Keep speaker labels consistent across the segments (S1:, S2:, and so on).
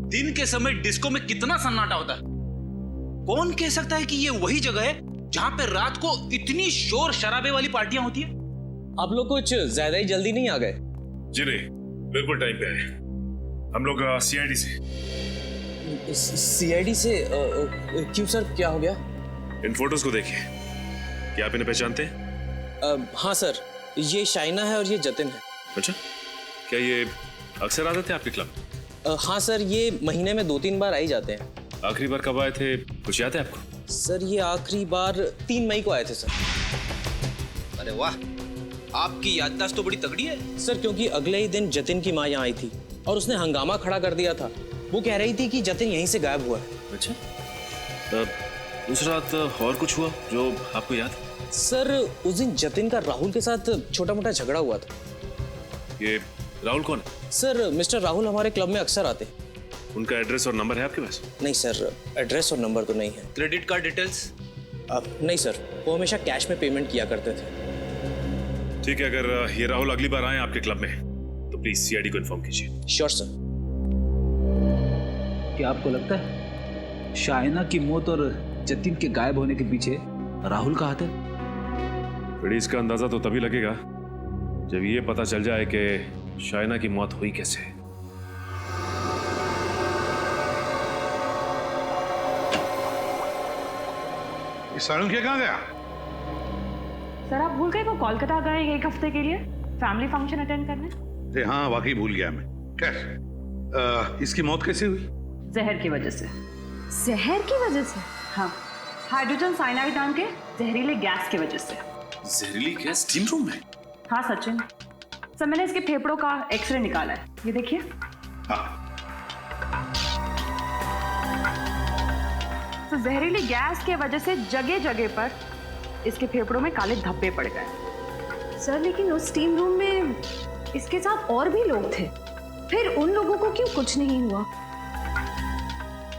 S1: दिन के समय डिस्को में कितना सन्नाटा होता है। कौन कह सकता है कि ये वही जगह है जहां पे रात को इतनी शोर शराबे वाली पार्टियां होती है।
S2: आप लोग कुछ ज्यादा ही जल्दी नहीं आ गए?
S3: जी नहीं, बिल्कुल टाइम पे आए। हम लोग सीआईडी से।
S2: सीआईडी से? क्यों सर, क्या हो गया?
S3: इन फोटोज को देखिए, क्या आप इन्हें पहचानते हैं?
S2: हाँ सर, ये शाइना है और ये जतिन है।
S3: अच्छा, क्या ये अक्सर आते थे आपके क्लब?
S2: हाँ सर, ये महीने में 2-3 बार आ ही जाते हैं।
S3: आखिरी बार कब आए थे, कुछ याद है आपको?
S2: सर ये आखिरी बार 3 मई को आए थे सर।
S1: अरे वाह, आपकी याददाश्त तो बड़ी तगड़ी है।
S2: सर क्योंकि अगले ही दिन जतिन की माँ यहाँ आई थी और उसने हंगामा खड़ा कर दिया था। वो कह रही थी कि जतिन यहीं से गायब हुआ है।
S3: अच्छा, उस रात और कुछ हुआ जो आपको याद?
S2: सर उस दिन जतिन का राहुल के साथ छोटा मोटा झगड़ा हुआ था।
S3: ये राहुल कौन है?
S2: सर मिस्टर राहुल हमारे क्लब में अक्सर आते हैं।
S3: उनका एड्रेस और नंबर है आपके पास?
S2: नहीं सर, एड्रेस और नंबर तो नहीं है।
S1: Credit card details?
S2: नहीं सर, वो हमेशा कैश में पेमेंट किया करते थे।
S3: ठीक है, अगर ये राहुल अगली बार आए आपके क्लब में तो प्लीज सीआईडी को इन्फॉर्म कीजिए।
S2: Sure sir.
S4: क्या आपको लगता है शाइना की मौत और जतिन के गायब होने के पीछे राहुल का हाथ है?
S3: बड़ी इसका अंदाजा तो तभी लगेगा जब ये पता चल जाए कि शाइना की मौत हुई कैसे।
S5: सारुण कहाँ गया?
S6: सर आप भूल गए वो कोलकाता गए 1 हफ्ते के लिए फैमिली फंक्शन अटेंड करने।
S5: अरे हाँ, वाकई भूल गया मैं। खैर, इसकी मौत कैसे हुई?
S6: जहर की वजह से।
S7: जहर की वजह से?
S6: हाँ, हाइड्रोजन साइनाइड नाम के जहरीले गैस की वजह से।
S3: जहरीली गैस स्टीम रूम में?
S6: हाँ सचिन, सर मैंने इसके फेफड़ों का एक्सरे निकाला है, ये देखिए।
S5: हाँ।
S6: तो जहरीली गैस के वजह से जगह जगह पर इसके फेफड़ों में काले धब्बे पड़ गए।
S7: सर लेकिन उस स्टीम रूम में इसके साथ और भी लोग थे, फिर उन लोगों को क्यों कुछ नहीं हुआ?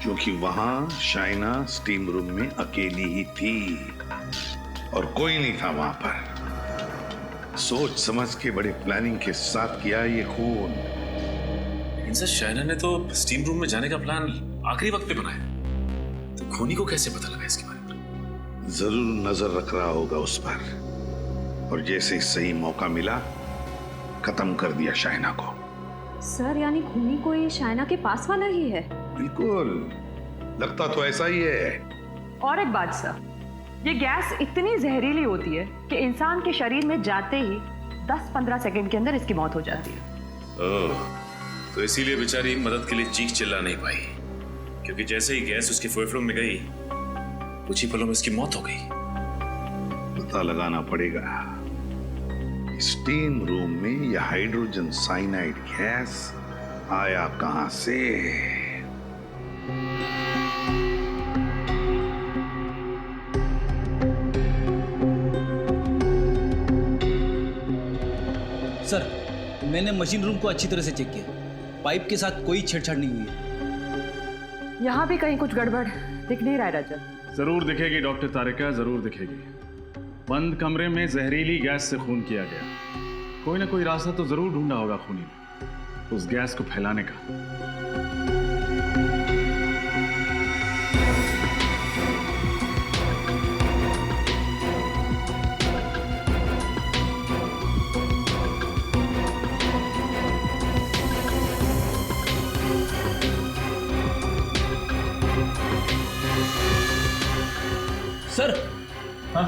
S5: क्योंकि वहां शाइना स्टीम रूम में अकेली ही थी और कोई नहीं था वहां पर। सोच समझ के बड़े प्लानिंग के साथ किया ये खून।
S3: लेकिन सर शाइना ने तो स्टीम रूम में जाने का प्लान आखिरी वक्त पे बनाया, तो खूनी को कैसे पता लगा इसके बारे में?
S5: जरूर नजर रख रहा होगा उस पर, और जैसे सही मौका मिला खत्म कर दिया शाइना को।
S7: सर यानी खूनी कोई शाइना के पास वाला ही है?
S5: बिल्कुल, लगता तो ऐसा ही है।
S6: और एक बात सर, ये गैस इतनी जहरीली होती है कि इंसान के शरीर में जाते ही 10-15 सेकंड के अंदर इसकी मौत हो जाती है।
S3: ओह, तो इसीलिए बेचारी मदद के लिए चीख चिल्ला नहीं पाई, क्योंकि जैसे ही गैस उसके फेफड़ों में गई कुछ ही पलों में इसकी मौत हो गई।
S5: पता लगाना पड़ेगा स्टीम रूम में यह हाइड्रोजन साइनाइड गैस आया कहां से।
S4: सर मैंने मशीन रूम को अच्छी तरह से चेक किया, पाइप के साथ कोई छेड़छाड़ नहीं हुई है।
S6: यहाँ भी कहीं कुछ गड़बड़ दिख नहीं रहा है रजत।
S8: जरूर दिखेगी डॉक्टर तारिका, जरूर दिखेगी। बंद कमरे में जहरीली गैस से खून किया गया, कोई ना कोई रास्ता तो जरूर ढूंढा होगा खूनी ने उस गैस को फैलाने का।
S4: सर हाँ,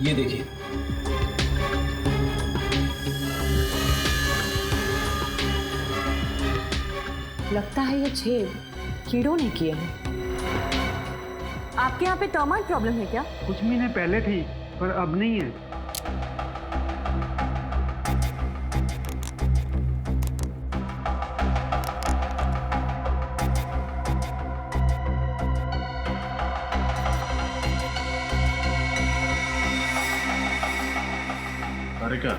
S4: ये देखिए।
S7: लगता है ये छेद कीड़ों ने किए हैं। आपके यहाँ पे टर्माइट प्रॉब्लम है क्या?
S9: कुछ महीने पहले थी पर अब नहीं है।
S8: तारिका,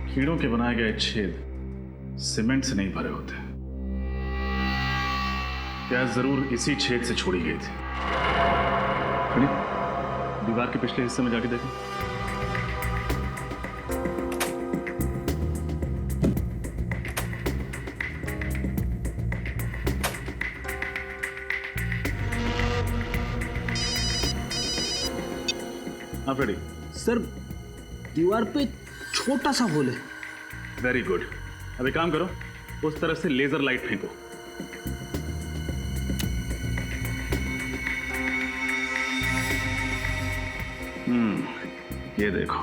S8: कीड़ों के बनाए गए छेद सीमेंट से नहीं भरे होते। गैस जरूर इसी छेद से छोड़ी गई थी। दीवार के पिछले हिस्से में जाके देखें। हाँ फ्रेडी।
S4: सर दीवार पे छोटा सा होल है।
S8: Very good. अब एक काम करो, उस तरफ से लेजर लाइट फेंको। ये देखो,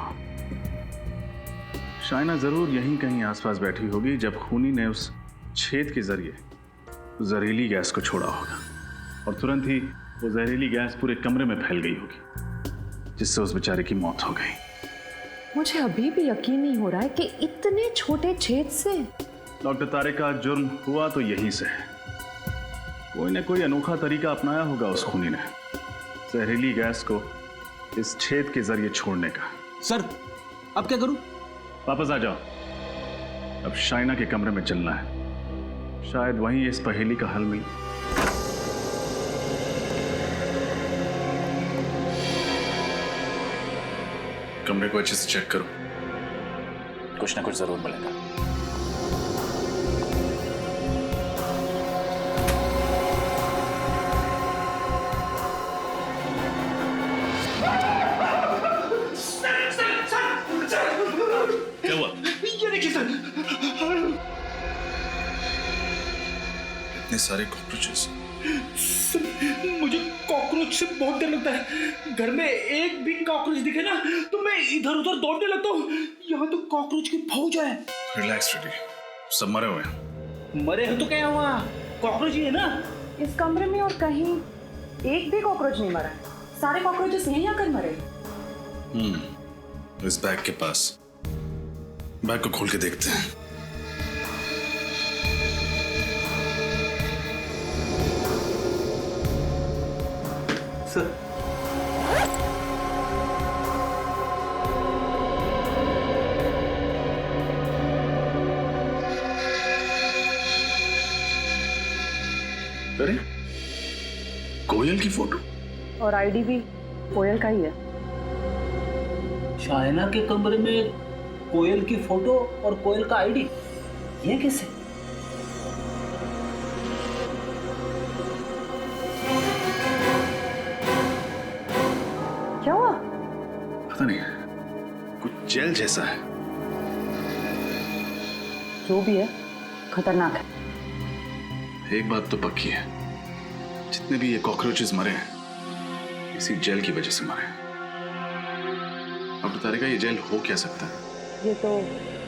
S8: शाइना जरूर यहीं कहीं आसपास बैठी होगी जब खूनी ने उस छेद के जरिए जहरीली गैस को छोड़ा होगा, और तुरंत ही वो जहरीली गैस पूरे कमरे में फैल गई होगी, जिससे उस बेचारे की मौत हो गई।
S7: मुझे अभी भी यकीन नहीं हो रहा है कि इतने छोटे छेद से।
S8: डॉक्टर तारिका, जुर्म हुआ तो यहीं से है। कोई न कोई अनोखा तरीका अपनाया होगा उस खूनी ने जहरीली गैस को इस छेद के जरिए छोड़ने का।
S4: सर अब क्या करूं?
S8: वापस आ जाओ। अब शाइना के कमरे में चलना है, शायद वहीं इस पहेली का हल मिले। कमरे को अच्छे से चेक करो, कुछ ना कुछ जरूर मिलेगा। क्या हुआ?
S1: ये देखिए सर,
S8: इतने सारे कॉकरोचेस।
S1: मुझे कॉकरोच से बहुत डर लगता है। घर में एक भी कॉकरोच दिखे ना तो मैं इधर उधर दौड़ने लगता हूँ। यहाँ तो कॉकरोच की फौज है।
S8: रिलैक्स फ्रेडी, सब मरे हुए हैं।
S1: मरे हैं तो क्या हुआ, कॉकरोच ही है ना।
S7: इस कमरे में और कहीं एक भी कॉकरोच नहीं मरा। सारे कॉकरोचेस यहीं आकर मरे।
S8: इस बैग के पास, बैग को खोल के देखते हैं।
S1: सर
S8: अरे कोयल की फोटो
S6: और आईडी भी कोयल का ही है।
S4: शाइना के कमरे में कोयल की फोटो और कोयल का आईडी, ये कैसे?
S6: क्या हुआ?
S8: पता नहीं, कुछ जेल जैसा है।
S6: जो भी है खतरनाक है।
S8: एक बात तो पक्की है, जितने भी ये कॉकरोचेस मरे हैं इसी जेल की वजह से मरे हैं। अब तारिका, ये जेल हो क्या सकता है?
S6: ये तो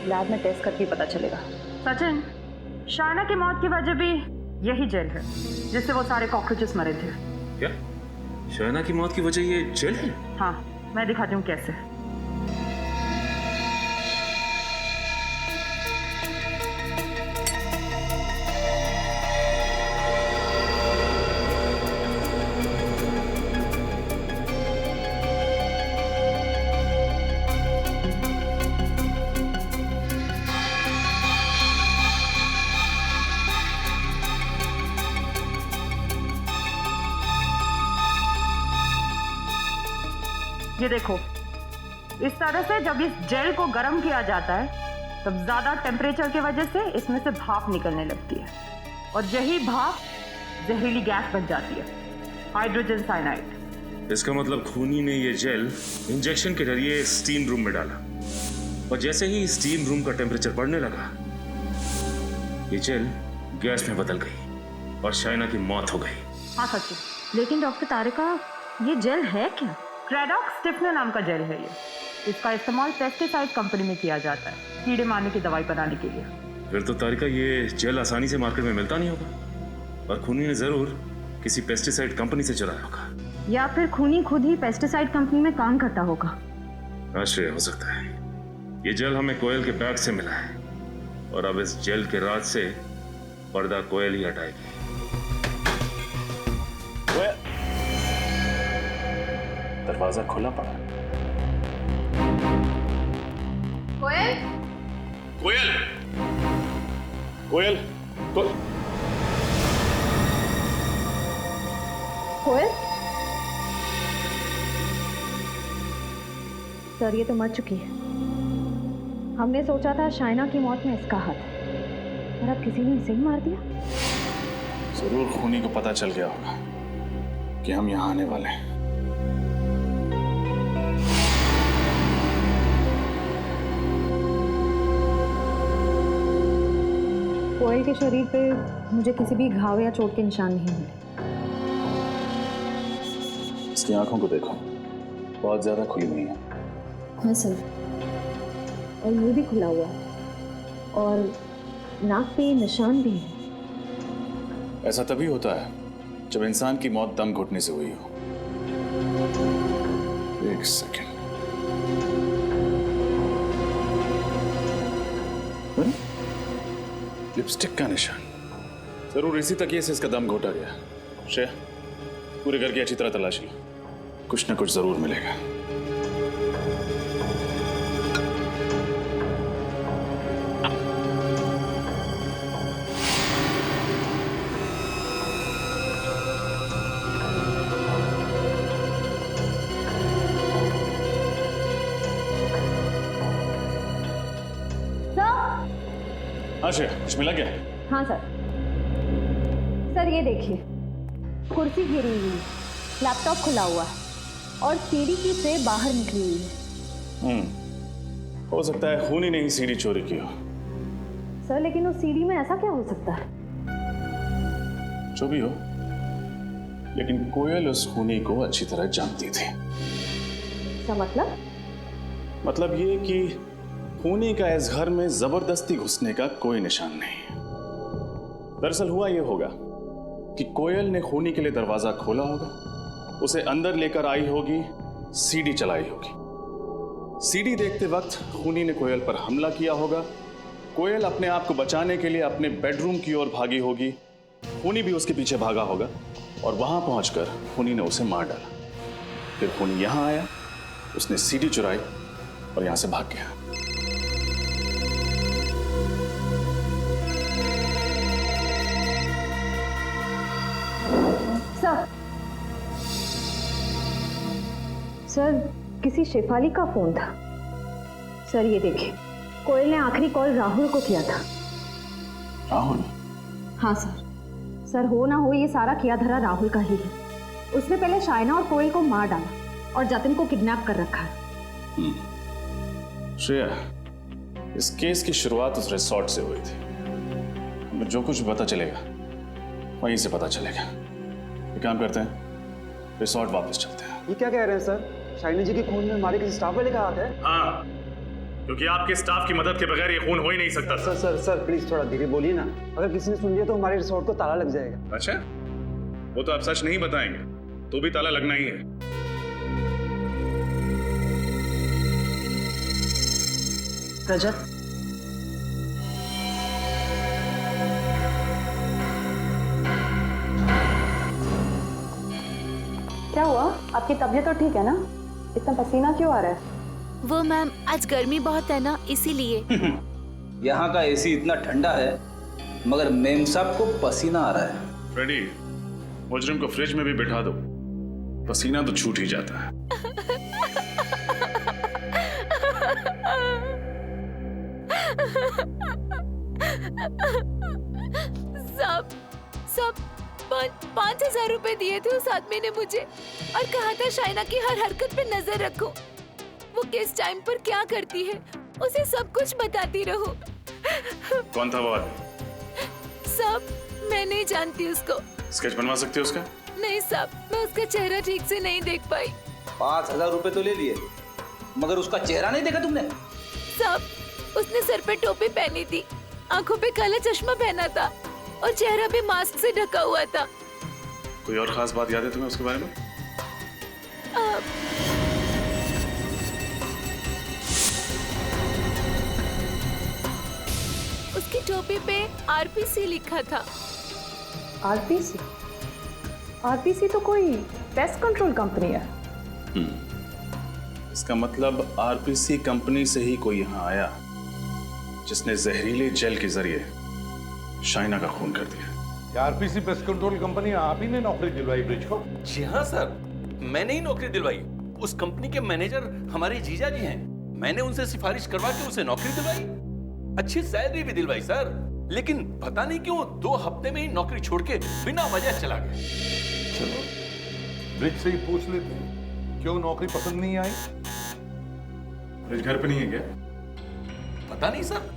S6: लैब में टेस्ट करके पता चलेगा। सचिन, शाइना की मौत की वजह भी यही जेल है जिससे वो सारे कॉकरोचेस मरे थे।
S3: क्या शाइना की मौत की वजह ये जेल है?
S6: हाँ, मैं दिखाती हूँ कैसे। ये देखो, इस तरह से जब इस जेल को गर्म किया जाता है तब ज्यादा टेम्परेचर की वजह से इसमें से भाप निकलने लगती है और यही भाप जहरीली गैस बन जाती है, हाइड्रोजन साइनाइड।
S3: इसका मतलब खूनी ने ये जेल इंजेक्शन के जरिए स्टीम रूम में डाला और जैसे ही स्टीम रूम का टेम्परेचर बढ़ने लगा ये जेल गैस में बदल गई और शाइना की मौत हो गई।
S6: हाँ सचिन,
S7: लेकिन डॉक्टर तारिका, ये जेल है क्या?
S6: क्रेडॉक्स स्टिफनर नाम का जेल है ये। इसका इस्तेमाल पेस्टिसाइड कंपनी में किया जाता है कीड़े मारने की दवाई बनाने के लिए।
S3: फिर तो तारिका ये जेल आसानी से मार्केट में मिलता नहीं होगा और खूनी ने जरूर किसी पेस्टिसाइड कंपनी से चुराया होगा,
S7: या फिर खूनी खुद ही पेस्टिसाइड कंपनी में काम करता होगा।
S3: आश्चर्य हो सकता है। ये जेल हमें कोयल के बैग से मिला है और अब इस जेल के राज से पर्दा कोयल ही हटाएगी। दरवाजा खुला पड़ा।
S7: कोयल?
S8: कोयल, कोयल,
S7: कोयल? सर, ये तो मर चुकी है। हमने सोचा था शाइना की मौत में इसका हाथ है, और अब किसी ने इसे ही मार दिया।
S8: जरूर खूनी को पता चल गया होगा कि हम यहाँ आने वाले हैं।
S7: कोयल के शरीर पे मुझे किसी भी घाव या चोट के निशान नहीं मिले।
S8: इसकी आंखों को देखो, बहुत ज्यादा खुली हुई है।
S7: हाँ सर, और मुंह भी खुला हुआ है और नाक पे निशान भी है।
S8: ऐसा तभी होता है जब इंसान की मौत दम घुटने से हुई हो। एक सेकेंड, लिपस्टिक का निशान, जरूर इसी तकिए से इसका दम घोटा गया। श्रेया, पूरे घर की अच्छी तरह तलाशी लो, कुछ ना कुछ जरूर मिलेगा। हाँ श्रेया, कुछ मिला क्या?
S7: हाँ सर। सर ये देखिए, कुर्सी गिरी हुई है, लैपटॉप खुला हुआ है और सीढ़ी की ट्रे बाहर निकली हुई है।
S8: हो सकता है खूनी ने ही सीढ़ी चोरी की हो।
S7: सर लेकिन उस सीढ़ी में ऐसा क्या हो सकता है?
S8: जो भी हो, लेकिन कोयल उस खूनी को अच्छी तरह जानती थी।
S7: क्या
S8: मतलब ये कि खूनी का इस घर में जबरदस्ती घुसने का कोई निशान नहीं। दरअसल हुआ ये होगा कि कोयल ने खूनी के लिए दरवाजा खोला होगा, उसे अंदर लेकर आई होगी, सीढ़ी चलाई होगी। सीढ़ी देखते वक्त खूनी ने कोयल पर हमला किया होगा। कोयल अपने आप को बचाने के लिए अपने बेडरूम की ओर भागी होगी, खूनी भी उसके पीछे भागा होगा और वहां पहुंचकर खूनी ने उसे मार डाला। फिर खूनी यहां आया, उसने सीढ़ी चुराई और यहां से भाग गया।
S7: सर किसी शेफाली का फोन था। सर ये देखिए, कोयल ने आखिरी कॉल राहुल को किया था।
S8: राहुल?
S7: हाँ सर। सर हो ना हो ये सारा किया धरा राहुल का ही है। उसने पहले शाइना और कोयल को मार डाला और जतिन को किडनैप कर रखा है।
S8: श्रेया, इस केस की शुरुआत उस रिसोर्ट से हुई थी। हमें जो कुछ पता चलेगा वहीं से पता चलेगा। एक काम करते हैं, रिसोर्ट वापस चलते हैं।
S9: ये क्या कह रहे हैं सर? शाइना जी के खून में हमारे किसी स्टाफ वाले का हाथ है?
S8: हाँ, क्योंकि आपके स्टाफ की मदद के बगैर ये खून हो ही नहीं सकता।
S9: सर प्लीज थोड़ा धीरे बोलिए ना। अगर किसी ने सुन लिया तो हमारे रिसोर्ट को ताला लग जाएगा।
S8: अच्छा, वो तो आप सच नहीं बताएंगे तो भी ताला लगना ही है।
S6: रजत, क्या हुआ? आपकी तबीयत तो ठीक है ना? इतना पसीना क्यों आ रहा है?
S10: वो मैम, आज गर्मी बहुत है ना, इसीलिए।
S4: यहाँ का एसी इतना ठंडा है मगर मेम साहब को पसीना आ रहा है।
S8: फ्रेडी, मुजरिम को फ्रिज में भी बिठा दो, पसीना तो छूट ही जाता है।
S10: सब 5,000 रुपए दिए थे उस आदमी ने मुझे और कहा था शाइना की हर हरकत पे नजर रखो, वो किस टाइम पर क्या करती है उसे सब कुछ बताती रहो।
S8: कौन था वो आदमी?
S10: सब मैं नहीं जानती उसको।
S8: स्केच बनवा सकते हो उसका?
S10: नहीं साहब, मैं उसका चेहरा ठीक से नहीं देख पाई।
S4: 5,000 रुपए तो ले लिए मगर उसका चेहरा नहीं देखा तुमने?
S10: साहब, उसने सर पे टोपी पहनी थी, आंखों पे काला चश्मा पहना था और चेहरा भी मास्क से ढका हुआ था।
S8: कोई और खास बात याद है तुम्हें उसके बारे में?
S10: उसकी टोपी पे आरपीसी लिखा था।
S6: आरपीसी? आरपीसी तो कोई पेस्ट कंट्रोल कंपनी है।
S8: इसका मतलब आरपीसी कंपनी से ही कोई यहाँ आया जिसने जहरीले जेल के जरिए शाइना का खून कर दिया।
S5: आरपीसी पेस्ट कंट्रोल कंपनी आप ही ने नौकरी दिलवाई ब्रिज को?
S11: जी हाँ सर, मैंने ही नौकरी दिलवाई। उस कंपनी के मैनेजर हमारे जीजा जी हैं। मैंने उनसे सिफारिश करवा के उसे नौकरी दिलवाई, अच्छी सैलरी भी दिलवाई सर। लेकिन पता नहीं क्यों 2 हफ्ते में ही नौकरी छोड़ के बिना वजह चला गया।
S5: चलो ब्रिज से ही पूछ लेते हैं, क्यों नौकरी पसंद नहीं आई?
S8: ब्रिज घर पे नहीं है क्या?
S11: पता नहीं सर,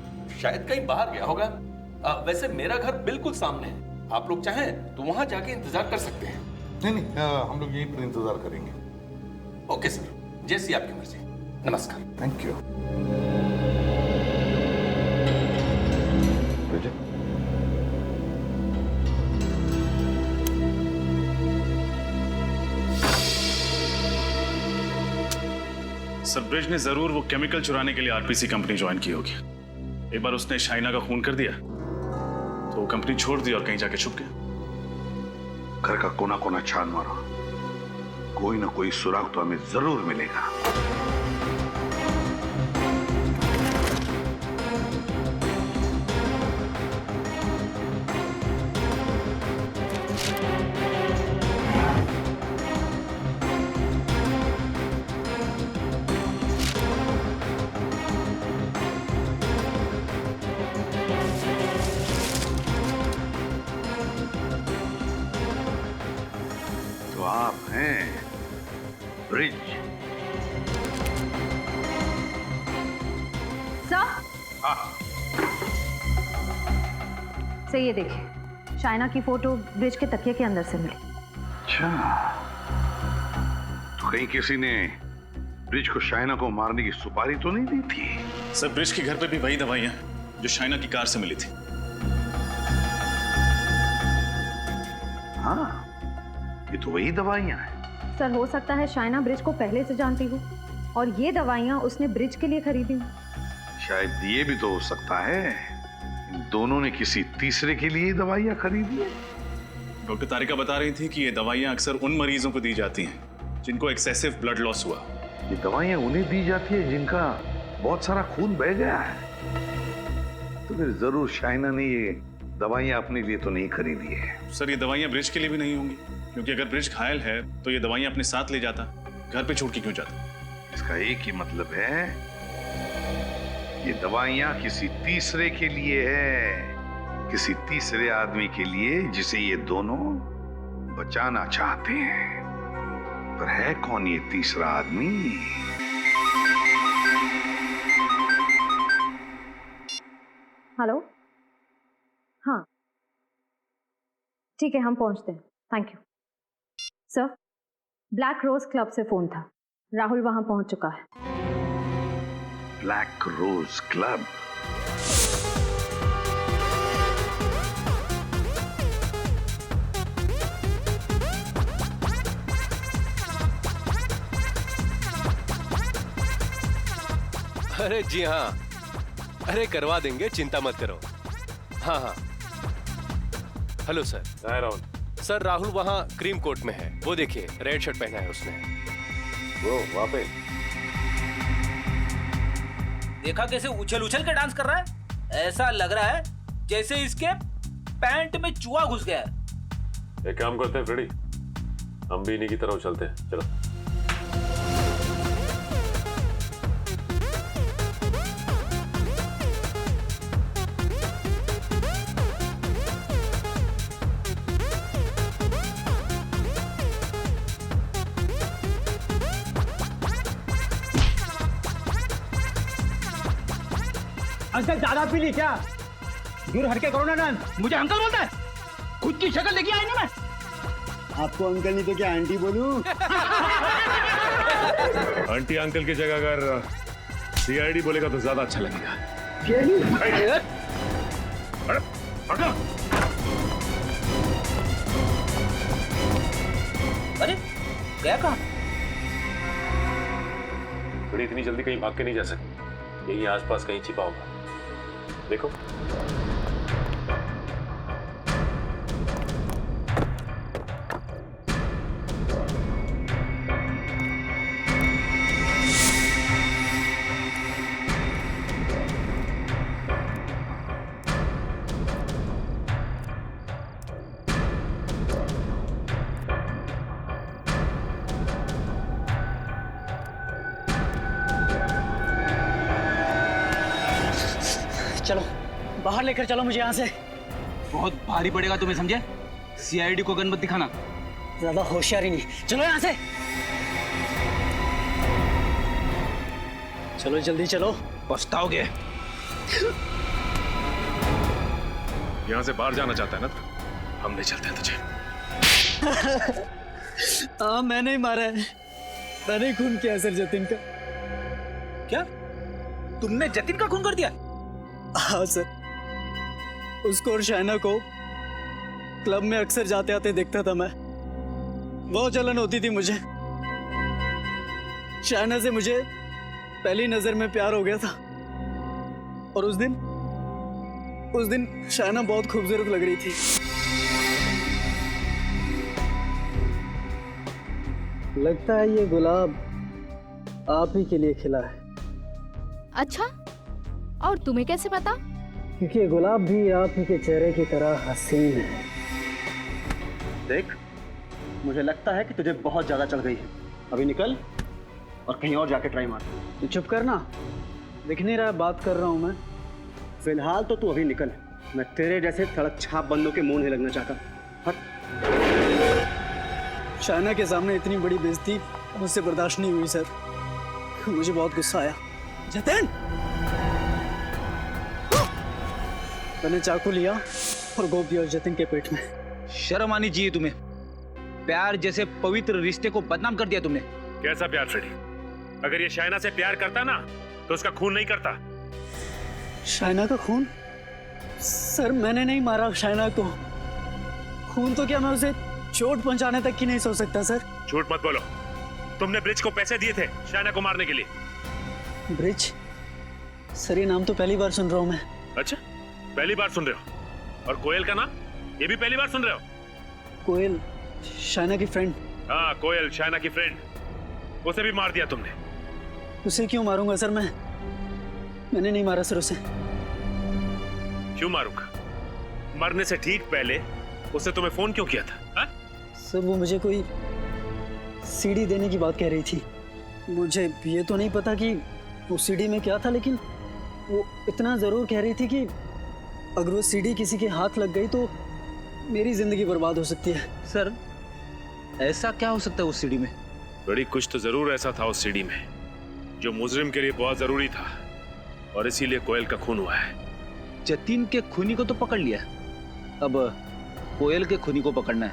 S11: शायद कहीं बाहर गया होगा। वैसे मेरा घर बिल्कुल सामने है, आप लोग चाहें तो वहां जाके इंतजार कर सकते हैं।
S5: नहीं, हम लोग यहीं पर इंतजार करेंगे।
S11: ओके सर, जैसी आपकी मर्जी। नमस्कार।
S5: Thank you.
S8: सर ब्रिज ने जरूर वो केमिकल चुराने के लिए आरपीसी कंपनी ज्वाइन की होगी। एक बार उसने शाइना का खून कर दिया तो वो कंपनी छोड़ दी और कहीं जाके छुप गया।
S5: घर का कोना कोना छान मारो, कोई ना कोई सुराग तो हमें जरूर मिलेगा। तो आप हैं ब्रिज।
S6: सर
S5: हाँ,
S6: सर ये देखिए, शाइना की फोटो ब्रिज के तकिए के अंदर से मिली।
S5: अच्छा, तो कहीं किसी ने ब्रिज को शाइना को मारने की सुपारी तो नहीं दी थी?
S8: सर ब्रिज के घर पे भी वही दवाइयां जो शाइना की कार से मिली थी।
S5: हाँ, ये तो वही दवाइयां हैं।
S7: सर हो सकता है शाइना ब्रिज को पहले से जानती हो और ये दवाइयाँ उसने ब्रिज के लिए खरीदी हो।
S5: शायद ये भी तो हो सकता है इन दोनों ने किसी तीसरे के लिए दवाइयां खरीदी है।
S8: डॉक्टर तारिका बता रही थी कि ये दवाइयां अक्सर उन मरीजों को दी जाती हैं जिनको एक्सेसिव ब्लड लॉस हुआ।
S5: ये दवाइयां उन्हें दी जाती है जिनका बहुत सारा खून बह गया है। तो फिर जरूर शाइना ने ये दवाइयां अपने लिए तो नहीं खरीदी है।
S8: सर ये दवाइयां ब्रिज के लिए भी नहीं होंगी, क्योंकि अगर ब्रिज घायल है तो ये दवाइयां अपने साथ ले जाता, घर पे छोड़ के क्यों जाता?
S5: इसका एक ही मतलब है, ये दवाइयां किसी तीसरे के लिए है, किसी तीसरे आदमी के लिए जिसे ये दोनों बचाना चाहते हैं। पर है कौन ये तीसरा आदमी?
S7: हेलो, हाँ ठीक है, हम पहुंचते हैं। Thank you sir. Black Rose Club से फोन था, राहुल वहां पहुंच चुका है।
S5: Black Rose Club?
S12: अरे जी हाँ, अरे करवा देंगे, चिंता मत करो। हाँ हाँ, hello sir.
S3: Rahul.
S12: Sir Rahul वहाँ क्रीम कोट में है, वो देखिए रेड शर्ट पहना है उसने।
S3: वो वहाँ पे
S4: देखा कैसे उछल उछल के डांस कर रहा है? ऐसा लग रहा है जैसे इसके पैंट में चूहा घुस गया है।
S3: एक काम करते हैं फ्रेडी, हम भी इन्हीं की तरफ चलते हैं। चलो।
S4: अंकल ज्यादा पी ली क्या? दूर हटके करो ना डांस। मुझे अंकल बोलता है? खुद की शक्ल लेके आई ना मैं।
S9: आपको अंकल नहीं तो क्या आंटी बोलूं?
S3: आंटी अंकल की जगह अगर सीआईडी बोलेगा तो ज्यादा अच्छा लगेगा।
S4: अरे गया कहाँ?
S3: बड़ी इतनी जल्दी कहीं भाग के नहीं जा सकती, यही आसपास कहीं छिपा होगा। देखो।
S4: चलो बाहर लेकर चलो मुझे यहाँ से। बहुत भारी पड़ेगा तुम्हें, समझे? सीआईडी को गन मत दिखाना। ज्यादा होशियारी नहीं। चलो यहाँ से, चलो जल्दी चलो, पछताओगे।
S8: यहाँ से बाहर जाना चाहता है ना तो हम ले चलते हैं तुझे।
S4: हाँ, मैंने ही मारा है। मैंने ही खून किया सर जतिन का।
S1: क्या तुमने जतिन का खून कर दिया?
S4: हाँ सर, उसको और शाइना को क्लब में अक्सर जाते आते देखता था मैं। बहुत जलन होती थी मुझे। शाइना से मुझे पहली नजर में प्यार हो गया था और उस दिन शाइना बहुत खूबसूरत लग रही थी। लगता है ये गुलाब आप ही के लिए खिला है।
S10: अच्छा, और तुम्हें कैसे पता?
S4: क्योंकि ये गुलाब भी आप ही के चेहरे की तरह हसीन है।
S9: देख, मुझे लगता है कि तुझे बहुत ज्यादा चढ़ गई है। अभी निकल और कहीं और जाके ट्राई मार।
S4: तू चुप करना, दिख नहीं रहा बात कर रहा हूं मैं।
S9: फिलहाल तो तू अभी निकल। मैं तेरे जैसे सड़क छाप बंदों के मुंह नहीं लगना चाहता। हट।
S4: शाइना के सामने इतनी बड़ी बेइज्जती मुझसे बर्दाश्त नहीं हुई सर। मुझे बहुत गुस्सा आया। जतिन! मैंने चाकू लिया और गोप दिया जतिन के पेट में।
S1: शर्म आनी चाहिए तुम्हें। प्यार जैसे पवित्र रिश्ते को बदनाम कर दिया तुमने।
S3: कैसा प्यार फ्रेडी? अगर ये शाइना से प्यार करता ना तो उसका खून नहीं करता।
S4: शाइना का खून? सर मैंने नहीं मारा शाइना को। खून तो क्या मैं उसे चोट पहुंचाने तक की नहीं सोच सकता सर।
S3: झूठ मत बोलो। तुमने ब्रिज को पैसे दिए थे शाइना को मारने के लिए।
S4: ब्रिज? सर ये नाम तो पहली बार सुन रहा हूं मैं।
S3: अच्छा, पहली बार सुन रहे हो? और कोयल का नाम ये भी पहली बार सुन रहे हो?
S4: कोयल शाइना की फ्रेंड।
S3: हाँ, कोयल शाइना की फ्रेंड। उसे भी मार दिया तुमने।
S4: उसे क्यों मारूंगा सर? मैंने नहीं मारा सर उसे।
S3: क्यों मारूंगा? मरने से ठीक पहले उसने तुम्हें फोन क्यों किया था? हा?
S4: सर वो मुझे कोई सीडी देने की बात कह रही थी। मुझे ये तो नहीं पता कि वो सीडी में क्या था, लेकिन वो इतना जरूर कह रही थी कि अगर वो सीडी किसी के हाथ लग गई तो मेरी जिंदगी बर्बाद हो सकती है।
S1: सर ऐसा क्या हो सकता है उस सीडी में?
S3: बड़ी कुछ तो जरूर ऐसा था उस सीडी में जो मुजरिम के लिए बहुत जरूरी था और इसीलिए कोयल का खून हुआ है।
S1: जतिन के खूनी को तो पकड़ लिया, अब कोयल के खूनी को पकड़ना है।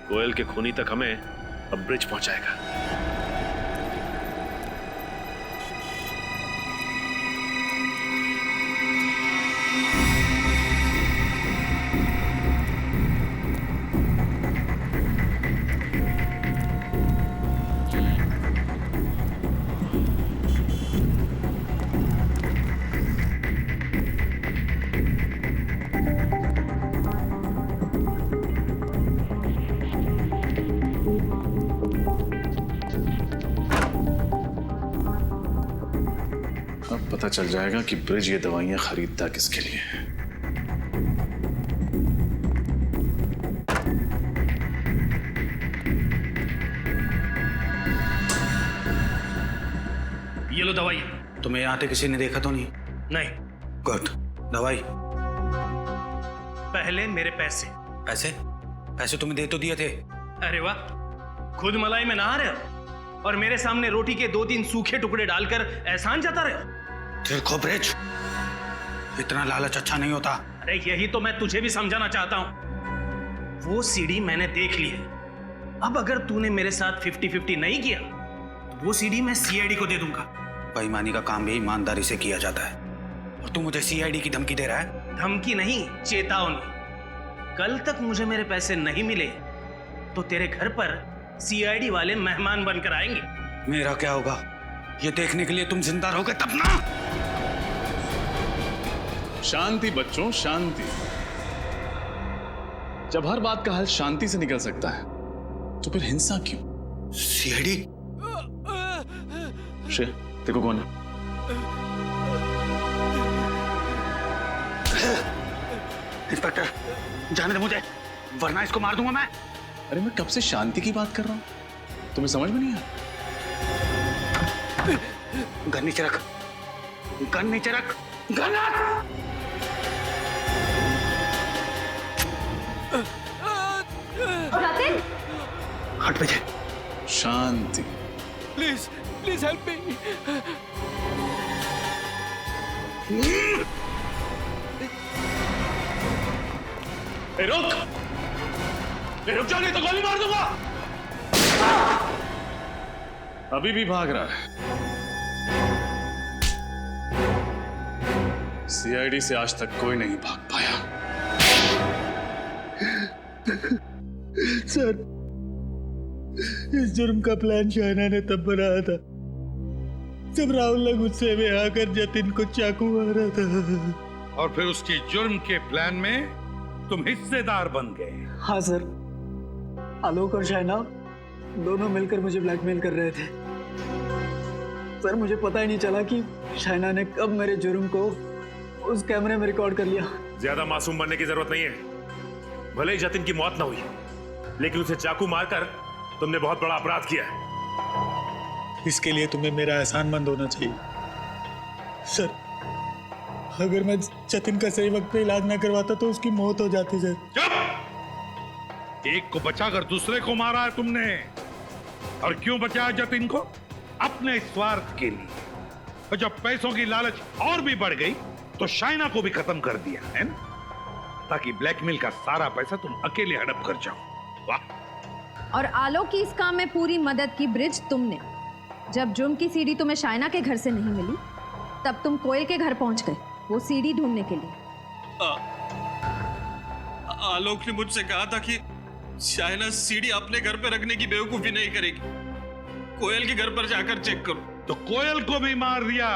S3: कोयल के खूनी तक हमें अब ब्रिज पहुंचाएगा।
S8: पता चल जाएगा कि ब्रिज ये दवाइयां खरीदता किसके लिए है।
S1: ये लो दवाई।
S13: तुम्हें यहाँ पे किसी ने देखा तो नहीं?
S1: नहीं।
S13: गुड। दवाई?
S1: पहले मेरे पैसे।
S13: पैसे? पैसे तुम्हें दे तो दिए थे।
S1: अरे वाह, खुद मलाई में नहा रहे हो और मेरे सामने रोटी के 2-3 सूखे टुकड़े डालकर एहसान जता रहे हो।
S13: देखो ब्रिज, इतना लालच अच्छा नहीं होता।
S1: अरे यही तो मैं तुझे भी समझाना चाहता हूं। वो सीडी मैंने देख ली है। अब अगर तूने मेरे साथ 50-50 नहीं किया तो वो सीडी मैं सीआईडी को दे दूंगा।
S13: बेईमानी का काम भी ईमानदारी से किया जाता है और तू मुझे सीआईडी की धमकी दे रहा है?
S1: धमकी नहीं, चेतावनी। कल तक मुझे मेरे पैसे नहीं मिले तो तेरे घर पर सीआईडी वाले मेहमान बनकर आएंगे।
S13: मेरा क्या होगा ये देखने के लिए तुम जिंदा रहोगे तब ना।
S8: शांति बच्चों, शांति। जब हर बात का हल शांति से निकल सकता है तो फिर हिंसा क्यों?
S13: सीआईडी?
S8: श्रेय, देखो कौन है?
S13: इंस्पेक्टर, जाने दे मुझे, वरना इसको मार दूंगा मैं।
S8: अरे मैं कब से शांति की बात कर रहा हूं, तुम्हें समझ में नहीं आया?
S13: गन नीचे रख, गन नीचे रख, गन रख।
S7: जतिन!
S13: हट बजे।
S8: शांति।
S12: Please please help me.
S3: रुक जाओ नहीं तो गोली मार दूंगा।
S8: अभी भी भाग रहा है। सीआईडी से आज तक कोई नहीं भाग पाया।
S14: सर, इस जुर्म का प्लान शाइना ने तब बनाया था जब राहुल ने गुस्से में आकर जतिन को चाकू मारा था।
S5: और फिर उसकी जुर्म के प्लान में तुम हिस्सेदार बन गए।
S4: हाँ सर, आलोक और शाइना दोनों मिलकर मुझे ब्लैकमेल कर रहे थे। सर, मुझे पता ही नहीं चला कि शाइना ने कब मेरे जुर्म को उस कैमरे में रिकॉर्ड कर लिया।
S3: ज्यादा मासूम बनने की जरूरत नहीं है। भले ही जतिन की मौत ना हुई, लेकिन उसे चाकू मारकर तुमने बहुत बड़ा अपराध किया है।
S14: इसके लिए तुम्हें मेरा एहसानमंद होना चाहिए। सर, अगर मैं जतिन का सही वक्त पे इलाज ना करवाता तो उसकी मौत हो जाती सर।
S5: चुप! एक को बचाकर दूसरे को मारा है तुमने। और क्यों बचाया जतिन को? अपने स्वार्थ के लिए। और जब पैसों की लालच और भी बढ़ गई तो शाइना को भी खत्म कर दिया है ना? ताकि ब्लैकमेल का सारा पैसा तुम अकेले हड़प कर जाओ। वाह!
S7: और आलोक की इस काम में पूरी मदद की ब्रिज तुमने। जब जुर्म की सीडी तुम्हें शाइना के घर से नहीं मिली, तब तुम कोयल के घर पहुंच गए वो सीडी ढूंढने के लिए।
S2: आलोक ने मुझसे कहा था कि शाइना सीडी अपने घर पे रखने की बेवकूफी नहीं करेगी। कोयल के घर पर जाकर चेक करो।
S5: तो कोयल को भी मार दिया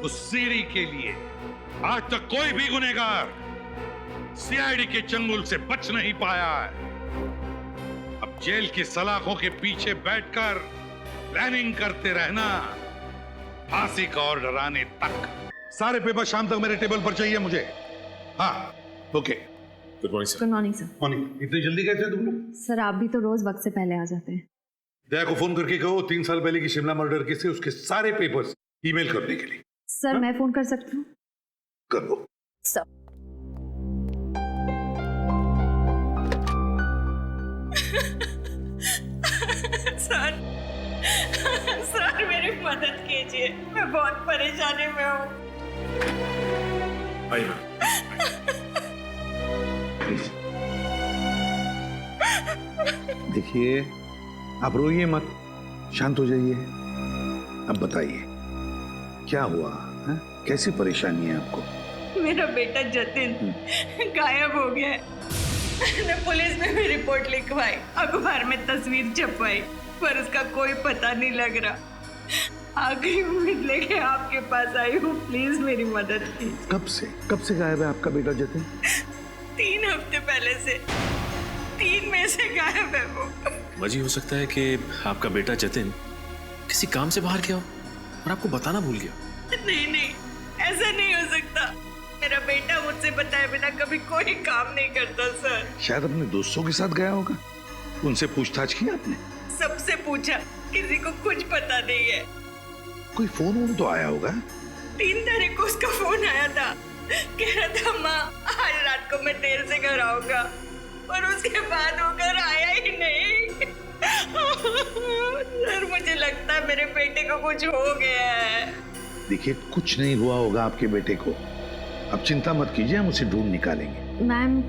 S5: उस सीढ़ी के लिए। आज तक कोई भी गुनहगार सीआईडी के चंगुल से बच नहीं पाया है। अब जेल की सलाखों के पीछे बैठकर प्लानिंग करते रहना, फांसी का ऑर्डर आने तक। सारे पेपर शाम तक मेरे टेबल पर चाहिए मुझे। हाँ, okay.
S3: Good morning sir.
S7: Good morning sir.
S5: Morning. इतनी जल्दी कैसे तुम लोग?
S7: सर, आप भी तो रोज वक्त से पहले आ जाते हैं।
S5: दया को फोन करके कहो 3 साल पहले की शिमला मर्डर केस से उसके सारे पेपर्स ईमेल करने के लिए।
S7: सर, मैं फोन कर सकती हूँ?
S5: कर दो।
S7: सर,
S6: सर मेरी मदद कीजिए, मैं बहुत परेशानी में हूँ।
S5: देखिए, आप रोइए मत, शांत हो जाइए। अब बताइए क्या हुआ है? कैसी परेशानी है आपको?
S6: मेरा बेटा जतिन गायब हो गया है। मैंने पुलिस में भी रिपोर्ट लिखवाई, अखबार में तस्वीर छपवाई, पर उसका कोई पता नहीं लग रहा। आखिरी उम्मीद लेके आपके पास आई हूँ, प्लीज मेरी मदद कीजिए।
S5: कब से गायब है आपका बेटा जतिन?
S6: 3 हफ्ते पहले से। 3 में से गायब है वो।
S12: वजह हो सकता है कि आपका बेटा जतिन किसी काम से बाहर गया हो और आपको बताना भूल गया।
S6: नहीं, ऐसा नहीं हो सकता। मेरा बेटा मुझसे बताए बिना कभी कोई काम नहीं करता सर।
S5: शायद अपने दोस्तों के साथ गया होगा। उनसे पूछताछ की आपने?
S6: सबसे पूछा, किसी को कुछ पता नहीं है।
S5: कोई फोन तो आया होगा?
S6: 3 तारीख को उसका फोन आया था, कह रहा था माँ आज रात को मैं देर से घर आऊंगा, और उसके बाद वो घर आया ही नहीं। सर, मुझे लगता है मेरे बेटे को कुछ हो गया है।
S5: देखिए, कुछ नहीं हुआ होगा आपके बेटे को। अब चिंता मत कीजिए, हम उसे ढूंढ निकालेंगे।
S7: मैम,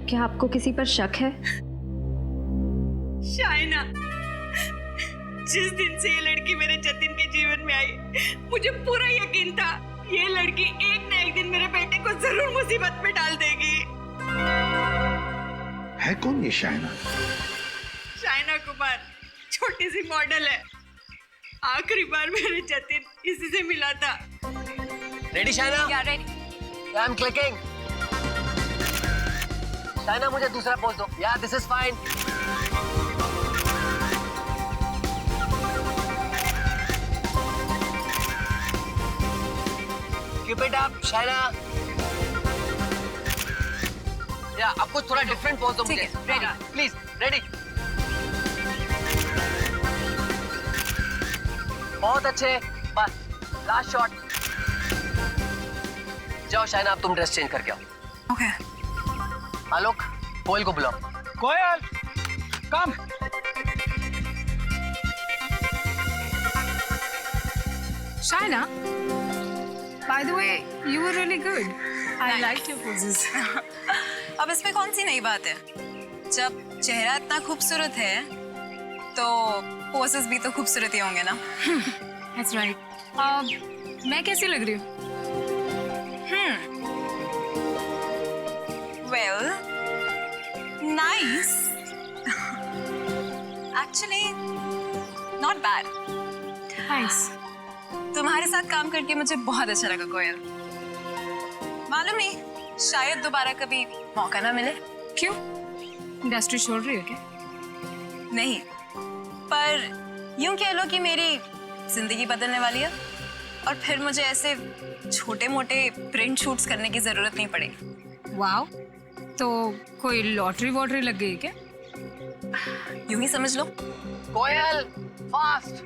S7: क्या आपको किसी पर शक है?
S6: शाइना, जिस दिन से ये लड़की मेरे जतिन के जीवन में आई, मुझे पूरा यकीन था ये लड़की एक ना एक दिन मेरे बेटे को जरूर मुसीबत में डाल देगी।
S5: है कौन ये शाइना?
S6: शाइना कुमार, छोटी सी मॉडल है। आखिरी बार मेरे जतिन इसी से मिला था।
S2: रेडी शाइना?
S6: क्या ready?
S2: I am clicking. Shaina, मुझे दूसरा पोज दो। या this is fine. Keep it up Shaina. या आपको थोड़ा डिफरेंट पोज दो मुझे। Ready please. रेडी। बहुत अच्छे, बस लास्ट शॉट। जाओ शाइना, अब तुम ड्रेस चेंज करके आओ।
S6: ओके।
S2: आलोक, कोयल को बुलाओ।
S14: कोयल, कम।
S10: Shaina, by the way, you were really good. I liked your poses.
S15: अब इसमें कौन सी नई बात है? जब चेहरा इतना खूबसूरत है तो पोसेस भी तो खूबसूरत ही होंगे ना।
S16: That's right. मैं कैसी लग रही हूँ?
S15: Well, nice. Actually, not bad.
S16: Nice.
S15: तुम्हारे साथ काम करके मुझे बहुत अच्छा लगा कोयल। मालूम नहीं, शायद दोबारा कभी मौका ना मिले।
S16: क्यों? इंडस्ट्री छोड़ रही हो क्या?
S15: नहीं, पर यूं कह लो कि मेरी जिंदगी बदलने वाली है और फिर मुझे ऐसे छोटे मोटे प्रिंट शूट्स करने की जरूरत नहीं पड़ेगी।
S16: वाओ, तो कोई लॉटरी वॉटरी लग गई क्या?
S15: यूं ही समझ लो।
S17: कोयल, फास्ट।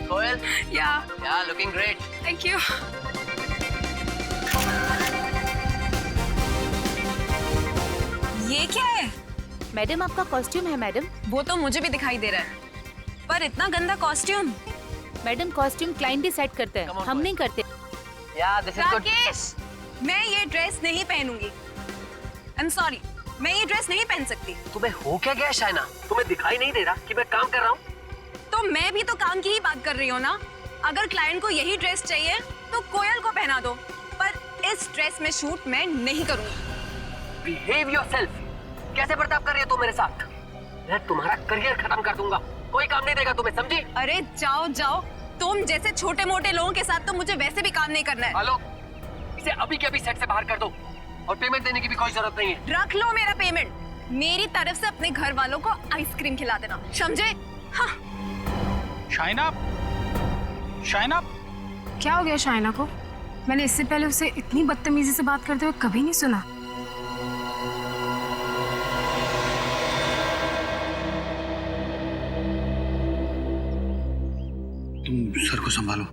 S17: कोयल,
S16: या
S17: लुकिंग ग्रेट।
S16: Thank you.
S15: ये क्या है?
S10: मैडम आपका कॉस्ट्यूम है मैडम।
S15: वो तो मुझे भी दिखाई दे रहा है, पर इतना गंदा costume.
S10: Madam costume client decide करते हैं, हम नहीं करते।
S15: राकेश, मैं ये ड्रेस नहीं पहनूंगी। आई एम सॉरी, मैं ये ड्रेस नहीं पहन सकती।
S17: तुम्हें हो क्या गया शाइना? तुम्हें दिखाई नहीं दे रहा कि मैं काम कर रहा हूँ?
S15: तो मैं भी तो काम की ही बात कर रही हूँ ना। अगर क्लाइंट को यही ड्रेस चाहिए तो कोयल को पहना दो, पर इस ड्रेस में शूट मैं नहीं करूंगी।
S17: Behave yourself. कैसे बर्ताव कर रही हो तुम मेरे साथ? मैं तुम्हारा करियर खत्म कर दूंगा। कोई काम नहीं देगा तुम्हें, समझी?
S15: अरे जाओ जाओ, तुम जैसे छोटे मोटे लोगों के साथ तो मुझे वैसे भी काम नहीं करना है।
S17: हेलो, इसे अभी के अभी सेट से बाहर कर दो और पेमेंट देने की भी कोई जरूरत नहीं है।
S15: रख लो मेरा पेमेंट। मेरी तरफ से अपने घर वालों को आइसक्रीम खिला देना, समझे? हाँ।
S13: शाइना, शाइना,
S16: क्या हो गया शाइना को? मैंने इससे पहले उसे इतनी बदतमीजी से बात करते हुए कभी नहीं सुना।
S13: तुम सर को संभालो,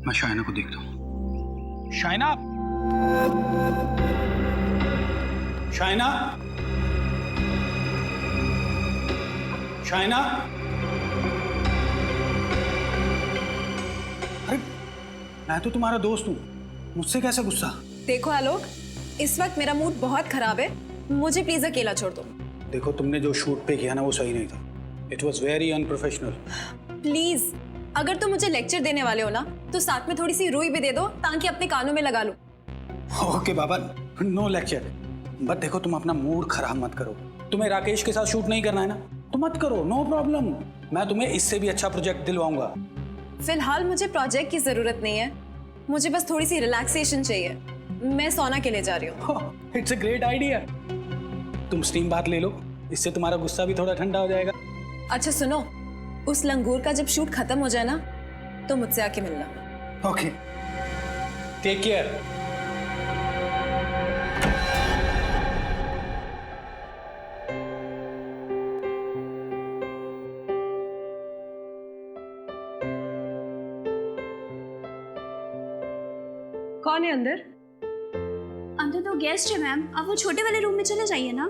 S13: मैं शाइना को देखता हूँ। शाइना, शाइना, शाइना। अरे मैं तो तुम्हारा दोस्त हूँ, मुझसे कैसे गुस्सा?
S15: देखो आलोक, इस वक्त मेरा मूड बहुत खराब है, मुझे प्लीज अकेला छोड़ दो।
S13: देखो, तुमने जो शूट पे किया ना वो सही नहीं था। It was very unprofessional.
S15: Please, अगर तुम मुझे लेक्चर देने वाले हो ना तो साथ में थोड़ी सी रुई भी दे दो ताकि अपने कानों में लगा लूं।
S13: ओके बाबा, नो लेक्चर। बट देखो, तुम अपना मूड खराब मत करो। तुम्हें राकेश के साथ शूट नहीं करना है ना, तो मत करो, नो प्रॉब्लम। मैं तुम्हें इससे भी अच्छा प्रोजेक्ट दिलवाऊंगा।
S15: फिलहाल मुझे प्रोजेक्ट की जरूरत नहीं है, मुझे बस थोड़ी सी रिलैक्सेशन चाहिए। मैं सोना के लिए जा रही हूँ।
S13: It's a great idea. तुम स्टीम बात ले लो, इससे तुम्हारा गुस्सा भी थोड़ा ठंडा हो जाएगा।
S15: अच्छा सुनो, उस लंगूर का जब शूट खत्म हो जाए ना तो मुझसे आके मिलना।
S13: Okay, take care.
S15: कौन है अंदर?
S18: अंदर तो गेस्ट है मैम, आप वो छोटे वाले रूम में चले जाइए ना।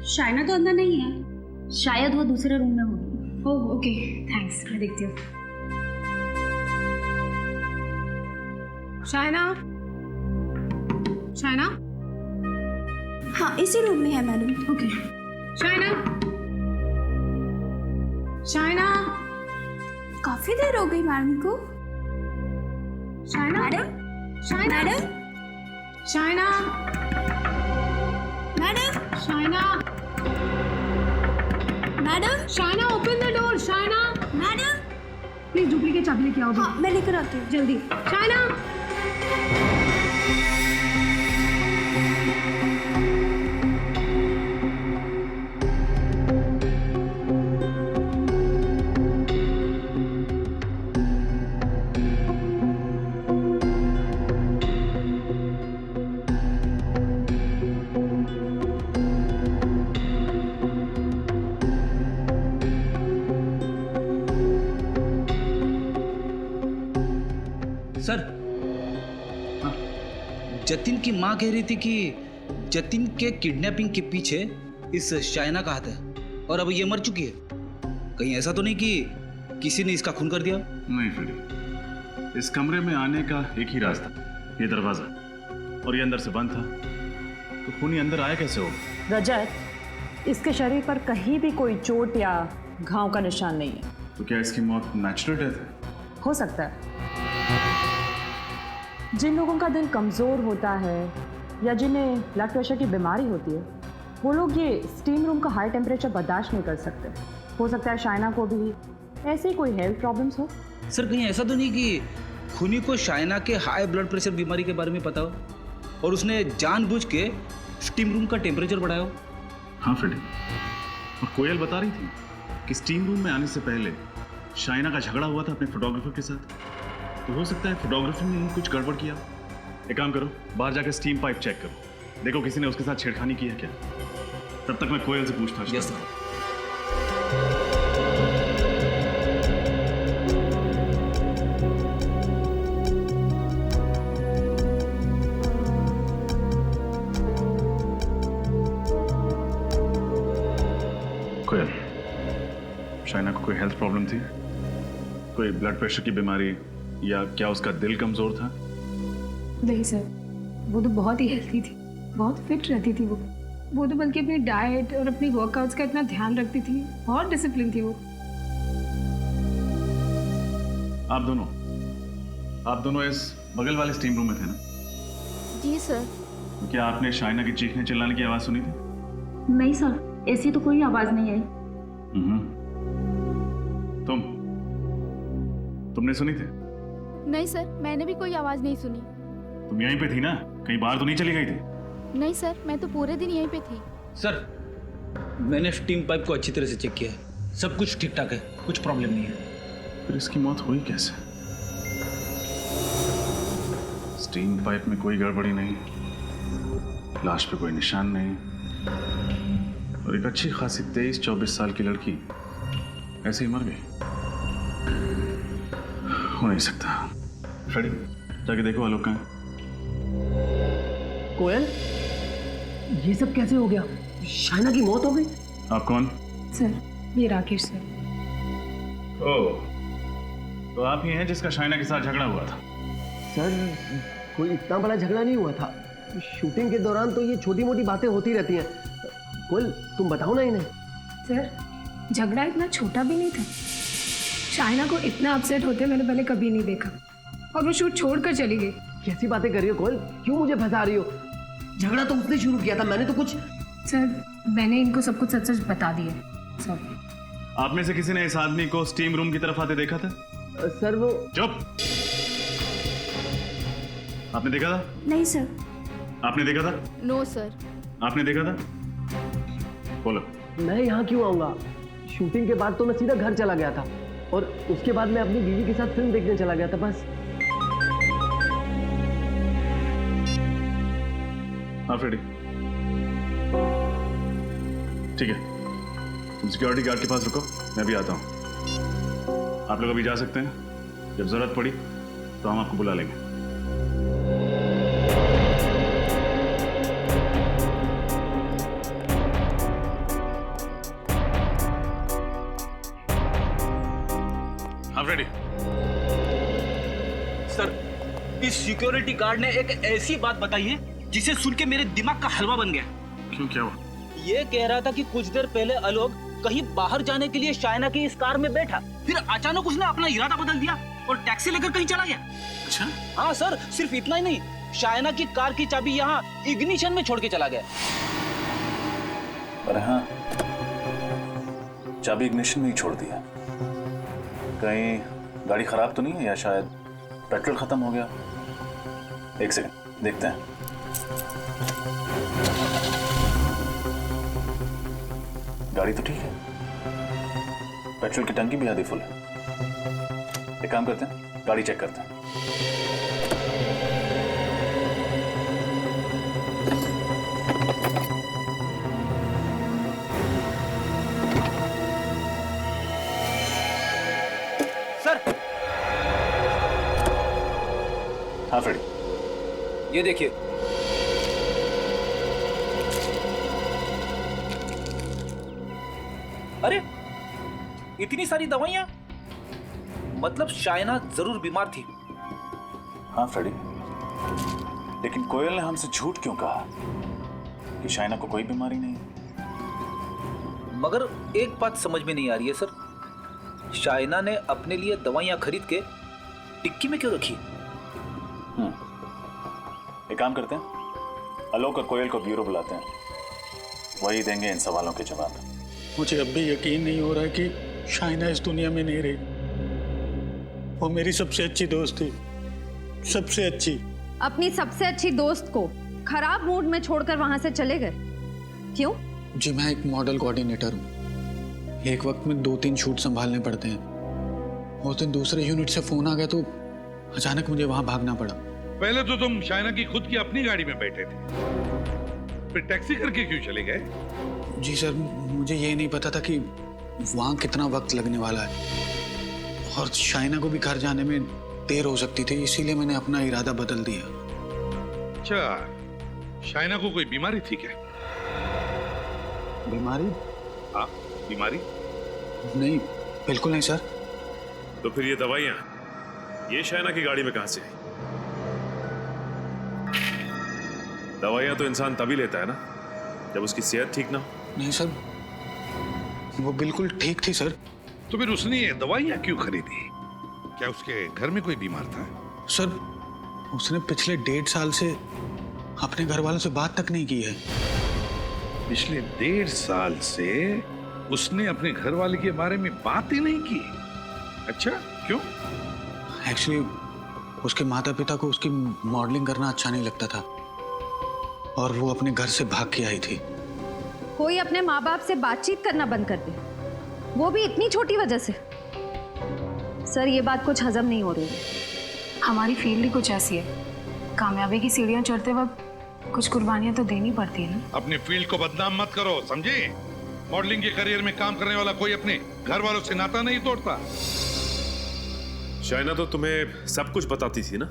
S18: शाइना तो अंदर नहीं है, शायद वो दूसरे रूम में होगी।
S16: ओह ओके, थैंक्स, मैं देखती हूँ। शाइना, शाइना?
S18: हाँ, इसी रूम में है मैडम।
S16: ओके। शाइना, शाइना?
S18: काफी देर हो गई मैडम को।
S16: Shaina?
S18: Madam?
S16: Shaina?
S18: Madam?
S16: Shaina?
S18: Madam?
S16: Shaina?
S18: Madam?
S16: Shaina, open the door. Shaina?
S18: Madam?
S16: Please duplicate चाबी लेके आओ।
S18: हाँ, मैं लेकर आती हूँ।
S16: जल्दी। शाइना?
S1: सर, जतिन की माँ कह रही थी कि जतिन के किडनैपिंग के पीछे इस शाइना का हाथ है और अब ये मर चुकी है। कहीं ऐसा तो नहीं कि किसी ने इसका खून कर दिया?
S8: नहीं फ्रेडी, इस कमरे में आने का एक ही रास्ता, ये दरवाजा, और ये अंदर से बंद था, तो खूनी अंदर आया कैसे हो?
S6: रजत, इसके शरीर पर कहीं भी कोई चोट या घाव का निशान नहीं है।
S8: तो क्या इसकी मौत नेचुरल डेथ है?
S6: हो सकता है। जिन लोगों का दिल कमज़ोर होता है या जिन्हें ब्लड प्रेशर की बीमारी होती है, वो लोग ये स्टीम रूम का हाई टेम्परेचर बर्दाश्त नहीं कर सकते। हो सकता है शाइना को भी ऐसे ही कोई हेल्थ प्रॉब्लम्स हो।
S1: सर, कहीं ऐसा तो नहीं कि खूनी को शाइना के हाई ब्लड प्रेशर बीमारी के बारे में पता हो और उसने जानबूझ के स्टीम रूम का टेम्परेचर बढ़ाया हो?
S8: हाँ फ्रेडी, और कोयल बता रही थी कि स्टीम रूम में आने से पहले शाइना का झगड़ा हुआ था अपने फोटोग्राफर के साथ, तो हो सकता है फोटोग्राफर ने ही कुछ गड़बड़ किया। एक काम करो, बाहर जाकर स्टीम पाइप चेक करो, देखो किसी ने उसके साथ छेड़खानी की है क्या। तब तक मैं कोयल से पूछताछ करता हूं। कोयल, शाइना को कोई हेल्थ प्रॉब्लम थी? कोई ब्लड प्रेशर की बीमारी, या क्या उसका दिल कमजोर था?
S16: नहीं सर, वो तो बहुत ही हेल्थी थी, बहुत फिट रहती थी वो तो बल्कि अपनी डाइट और अपनी वर्कआउट्स का इतना ध्यान रखती थी, बहुत डिसिप्लिन थी वो। आप दोनों इस बगल वाले स्टीम रूम में थे ना?
S7: जी सर।
S8: तो क्या आपने शाइना की चीखने चिल्लाने की आवाज सुनी थी?
S7: नहीं सर, ऐसी तो कोई आवाज नहीं आई।
S8: तुमने सुनी थी?
S7: नहीं सर, मैंने भी कोई आवाज नहीं सुनी।
S8: तुम यहीं पे थी ना, कहीं बाहर तो नहीं चली गई थी?
S7: नहीं सर, मैं तो पूरे दिन यहीं पे थी।
S1: सर, मैंने स्टीम पाइप को अच्छी तरह से चेक किया है, सब कुछ ठीक ठाक है, कुछ प्रॉब्लम नहीं है।
S8: फिर इसकी मौत हुई कैसे? स्टीम पाइप में कोई गड़बड़ी नहीं, लाश पे कोई निशान नहीं, और एक अच्छी खासी 23-24 साल की लड़की ऐसे ही मर गई। हो नहीं सकता। फ्रेडी, जाके देखो आलोक कहाँ है।
S17: कोयल, ये सब कैसे हो गया? शाइना की मौत हो गई?
S8: आप कौन?
S16: सर, ये राकेश सर।
S8: ओह, तो आप ही हैं जिसका शाइना के साथ झगड़ा हुआ था?
S17: सर, कोई इतना बड़ा झगड़ा नहीं हुआ था। शूटिंग के दौरान तो ये छोटी मोटी बातें होती रहती हैं। कोयल, तुम बताओ ना इन्हें।
S16: सर, झगड़ा इतना छोटा भी नहीं था। शाइना को इतना अपसेट होते मैंने पहले कभी नहीं देखा, और वो शूट छोड़कर चली गई।
S17: कैसी बातें कर रही हो कोयल? क्यों मुझे फंसा रही हो? झगड़ा तो उसने शुरू किया था, मैंने तो कुछ।
S16: सर, मैंने इनको सब कुछ सच सच बता दिया। सॉरी।
S8: आप में से किसी ने इस आदमी को स्टीम रूम की तरफ आते देखा था?
S17: सर, वो।
S8: चुप! आपने देखा था?
S18: नहीं सर।
S8: आपने देखा था?
S7: No sir.
S8: आपने देखा था? बोलो।
S17: मैं यहाँ क्यों आऊंगा? शूटिंग के बाद तो मैं सीधा घर चला गया था, और उसके बाद मैं अपनी बीवी के साथ फिल्म देखने चला गया था, बस।
S8: हाँ फ्रेडी, ठीक है, तुम सिक्योरिटी गार्ड के पास रुको, मैं भी आता हूं। आप लोग अभी जा सकते हैं, जब जरूरत पड़ी तो हम आपको बुला लेंगे।
S1: सर, इस सिक्योरिटी गार्ड ने एक ऐसी बात बताई है जिसे सुन के मेरे दिमाग का हलवा बन गया।
S8: क्यों, क्या हुआ?
S1: ये कह रहा था कि कुछ देर पहले आलोक कहीं बाहर जाने के लिए शाइना की इस कार में बैठा, फिर अचानक उसने अपना इरादा बदल दिया और टैक्सी लेकर कहीं चला गया।
S8: अच्छा?
S1: हाँ सर, सिर्फ इतना ही नहीं, शाइना की कार की चाबी यहाँ इग्निशन में छोड़ के चला गया।
S8: अरे हाँ, चाबी इग्निशन में ही छोड़ दिया। कहीं गाड़ी खराब तो नहीं है, या शायद पेट्रोल खत्म हो गया। एक सेकंड, देखते हैं। गाड़ी तो ठीक है, पेट्रोल की टंकी भी आधी फुल है। एक काम करते हैं, गाड़ी चेक करते हैं।
S1: सर,
S8: हाँ फ्रेडी,
S1: ये देखिए। अरे, इतनी सारी दवाइयां, मतलब शाइना जरूर बीमार थी।
S8: हाँ फ्रेडी, लेकिन कोयल ने हमसे झूठ क्यों कहा कि शाइना को कोई बीमारी नहीं?
S1: मगर एक बात समझ में नहीं आ रही है सर, शाइना ने अपने लिए दवाइयां खरीद के टिक्की में क्यों रखी?
S8: एक काम करते हैं, आलोक और कोयल को ब्यूरो बुलाते हैं, वही देंगे इन सवालों के जवाब।
S14: मुझे अब भी यकीन नहीं हो रहा कि शाइना इस दुनिया में नहीं रही। वो मेरी सबसे अच्छी दोस्त थी, सबसे अच्छी।
S7: अपनी सबसे अच्छी दोस्त को खराब मूड में छोड़कर वहां से चले गए, क्यों?
S13: जी, मैं एक मॉडल कोऑर्डिनेटर हूँ। एक वक्त में 2-3 शूट संभालने पड़ते हैं। उस दिन दूसरे यूनिट से फोन आ गया तो अचानक मुझे वहां भागना पड़ा।
S5: पहले तो तुम शाइना की खुद की अपनी गाड़ी में बैठे थे, फिर टैक्सी करके क्यों चले गए?
S13: जी सर, मुझे ये नहीं पता था कि वहां कितना वक्त लगने वाला है और शाइना को भी घर जाने में देर हो सकती थी, इसीलिए मैंने अपना इरादा बदल दिया।
S5: अच्छा, शाइना को कोई बीमारी थी क्या?
S13: बीमारी?
S5: हाँ, बीमारी?
S13: नहीं, बिल्कुल नहीं सर।
S3: तो फिर ये दवाइयां ये शाइना की गाड़ी में कहां से आई? दवाइयां तो इंसान तभी लेता है ना जब उसकी सेहत ठीक ना हो।
S13: नहीं सर, वो बिल्कुल ठीक थी सर।
S5: तो फिर उसने ये दवाइयां क्यों खरीदी? क्या उसके घर में कोई बीमार था?
S13: सर, उसने पिछले 1.5 साल से अपने घर वालों से बात तक नहीं की है।
S5: पिछले 1.5 साल से उसने अपने घर वाले के बारे में बात ही नहीं की? अच्छा, क्यों?
S13: एक्चुअली उसके माता पिता को उसकी मॉडलिंग करना अच्छा नहीं लगता था और वो अपने घर से भाग के आई थी।
S7: कोई अपने माँ बाप से बातचीत करना बंद कर दे, वो भी इतनी छोटी वजह से। सर, ये बात कुछ हजम नहीं हो रही है।
S16: हमारी फील्ड ही कुछ ऐसी है, कामयाबी की सीढ़ियां चढ़ते वक्त कुछ कुर्बानियां तो देनी पड़ती है ना।
S5: अपनी फील्ड को बदनाम मत करो, समझे? मॉडलिंग के करियर में काम करने वाला कोई अपने घर वालों से नाता नहीं तोड़ता।
S3: शाइना तो तुम्हें सब कुछ बताती थी ना?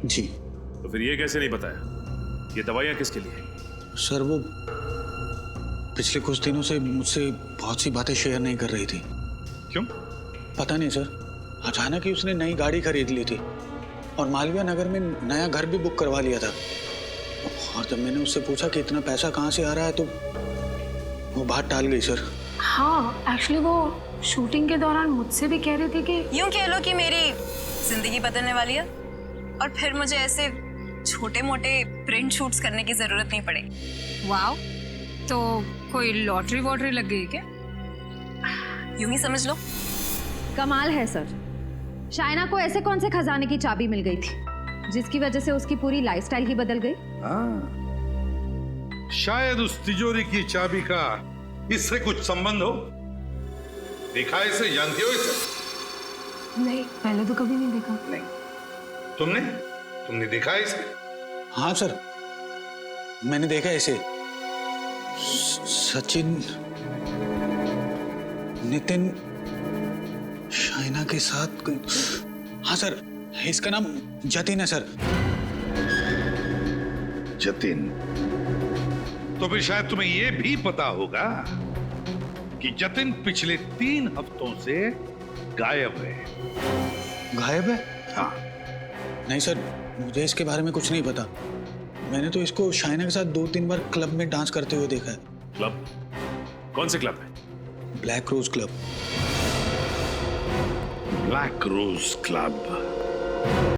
S13: जी।
S3: तो फिर ये कैसे नहीं बताया ये दवाइयां किसके लिए?
S13: सर, वो पिछले कुछ दिनों से मुझसे बहुत सी बातें शेयर नहीं कर रही थी।
S5: क्यों?
S13: पता नहीं सर, अचानक ही उसने नई गाड़ी खरीद ली थी और मालवीय नगर में नया घर भी बुक करवा लिया था। और जब मैंने उससे पूछा कि इतना पैसा कहाँ से आ रहा है तो वो बात टाल गई सर।
S16: हाँ, एक्चुअली वो शूटिंग के दौरान मुझसे भी कह रहे थे कि
S15: यूं कह लो कि मेरी जिंदगी बदलने वाली है और फिर मुझे ऐसे छोटे मोटे प्रिंट शूट्स करने की जरूरत नहीं पड़ेगी।
S16: वाओ, तो कोई लॉटरी वॉटरी लग गई क्या?
S15: यूं ही समझ लो।
S7: कमाल है सर, शाइना को ऐसे कौन से खजाने की चाबी मिल गई थी जिसकी वजह से उसकी पूरी लाइफस्टाइल ही बदल गई?
S5: शायद उस तिजोरी की चाबी का इससे कुछ संबंध हो। देखा है इसे? जानती हो इसे?
S16: नहीं, पहले तो कभी नहीं देखा।
S5: नहीं। तुमने देखा है इसे?
S13: हाँ सर, मैंने देखा इसे। सचिन, नितिन, शाइना के साथ। हाँ सर, इसका नाम जतिन है सर।
S5: जतिन? तो फिर शायद तुम्हें यह भी पता होगा कि जतिन पिछले 3 हफ्तों से गायब है।
S13: गायब है?
S5: हाँ,
S13: नहीं सर, मुझे इसके बारे में कुछ नहीं पता। मैंने तो इसको शाइना के साथ 2-3 बार क्लब में डांस करते हुए देखा है।
S3: क्लब? कौन से क्लब में?
S13: Black Rose Club.
S5: Black Rose club.